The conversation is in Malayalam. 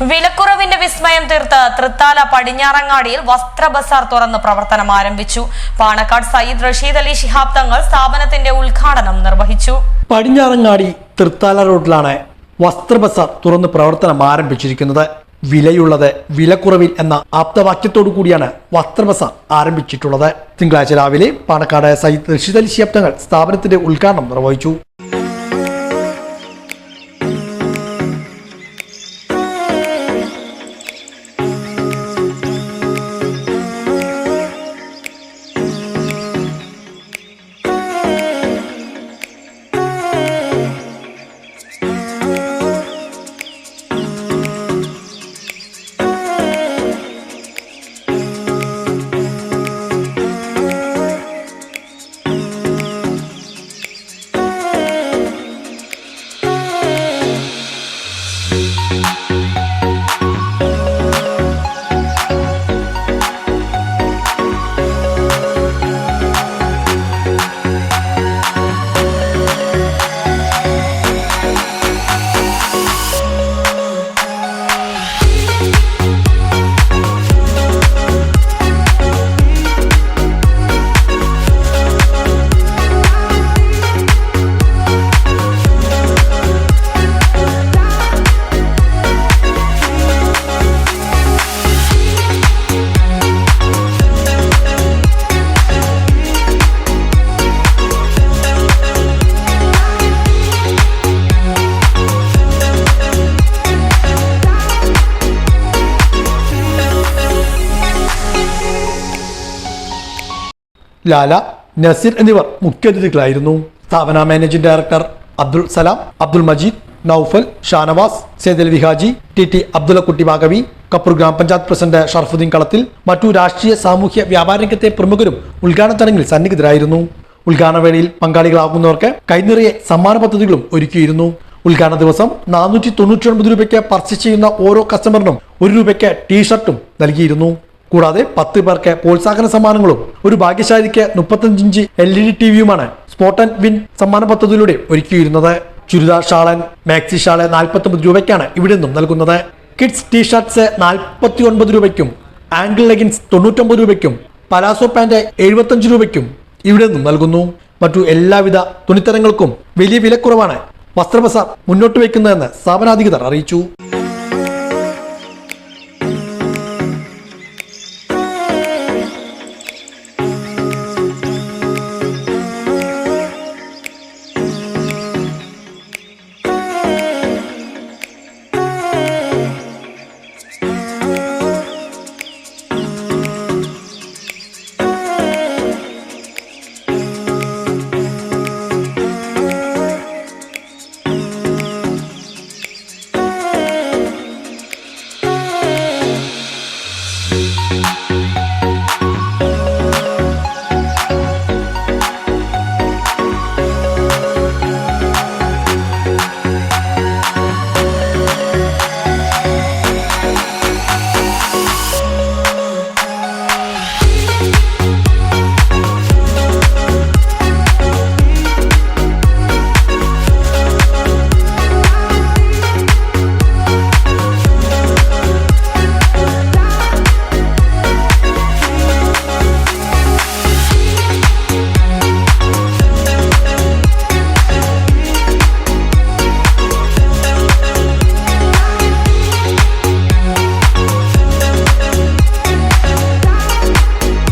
വിലക്കുറവിന്റെ വിസ്മയം തീർത്ത് തൃത്താല പടിഞ്ഞാറങ്ങാടിയിൽ വസ്ത്ര ബസാർ തുറന്ന് പ്രവർത്തനം ആരംഭിച്ചു. പാണക്കാട് സയ്യിദ് റഷീദ് അലി ശിഹാബ് തങ്ങൾ സ്ഥാപനത്തിന്റെ ഉദ്ഘാടനം നിർവഹിച്ചു. പടിഞ്ഞാറങ്ങാടി തൃത്താല റോഡിലാണ് വസ്ത്ര ബസാർ തുറന്ന് പ്രവർത്തനം ആരംഭിച്ചിരിക്കുന്നത്. വിലയുള്ളത് വിലക്കുറവിൽ എന്ന ആപ്തവാക്യത്തോടു കൂടിയാണ് വസ്ത്ര ബസാർ ആരംഭിച്ചിട്ടുള്ളത്. തിങ്കളാഴ്ച രാവിലെ പാണക്കാട് സയ്യിദ് റഷീദ് അലി ശിഹാബ് തങ്ങൾ സ്ഥാപനത്തിന്റെ ഉദ്ഘാടനം നിർവഹിച്ചു. ലാല, നസീർ എന്നിവർ മുഖ്യാതിഥികളായിരുന്നു. സ്ഥാപന managing director Abdul Salam, Abdul Majeed, Noufal, Shanavas, സേദൽ വിഹാജി, T Abdullakutty Baqavi, Kappur ഗ്രാമപഞ്ചായത്ത് പ്രസിഡന്റ് ഷർഫുദ്ദീൻ കളത്തിൽ മറ്റു രാഷ്ട്രീയ സാമൂഹ്യ വ്യാപാര രംഗത്തെ പ്രമുഖരും ഉദ്ഘാടന ചടങ്ങിൽ സന്നിഹിതരായിരുന്നു. ഉദ്ഘാടന വേളയിൽ പങ്കാളികളാകുന്നവർക്ക് കൈനിറിയ സമ്മാന പദ്ധതികളും ഒരുക്കിയിരുന്നു. ഉദ്ഘാടന ദിവസം 499 രൂപയ്ക്ക് പർച്ചേസ് ചെയ്യുന്ന ഓരോ കസ്റ്റമറിനും 1 രൂപയ്ക്ക് ടീഷർട്ടും നൽകിയിരുന്നു. കൂടാതെ 10 പേർക്ക് പ്രോത്സാഹന സമ്മാനങ്ങളും ഒരു ഭാഗ്യശാലിക്ക് 35 ഇഞ്ച് LED ടിവിയുമാണ് സ്പോട്ട് ആൻഡ് വിൻ സമ്മാന പദ്ധതിയിലൂടെ ഒരുക്കിയിരുന്നത്. ചുരിദാർ ഷാളൻ, മാക്സി ഷാള് 49 രൂപയ്ക്കാണ് ഇവിടെ നിന്നും നൽകുന്നത്. കിഡ്സ് ടീഷർട്ട്സ് 49 രൂപയ്ക്കും, ആംഗിൾ ലെഗിൻസ് 99 രൂപയ്ക്കും, പലാസോ പാന്റ് 75 രൂപയ്ക്കും ഇവിടെ നിന്നും നൽകുന്നു. മറ്റു എല്ലാവിധ തുണിത്തരങ്ങൾക്കും വലിയ വിലക്കുറവാണ് വസ്ത്ര ബസാർ മുന്നോട്ട് വയ്ക്കുന്നതെന്ന് സ്ഥാപനാധികൃതർ അറിയിച്ചു.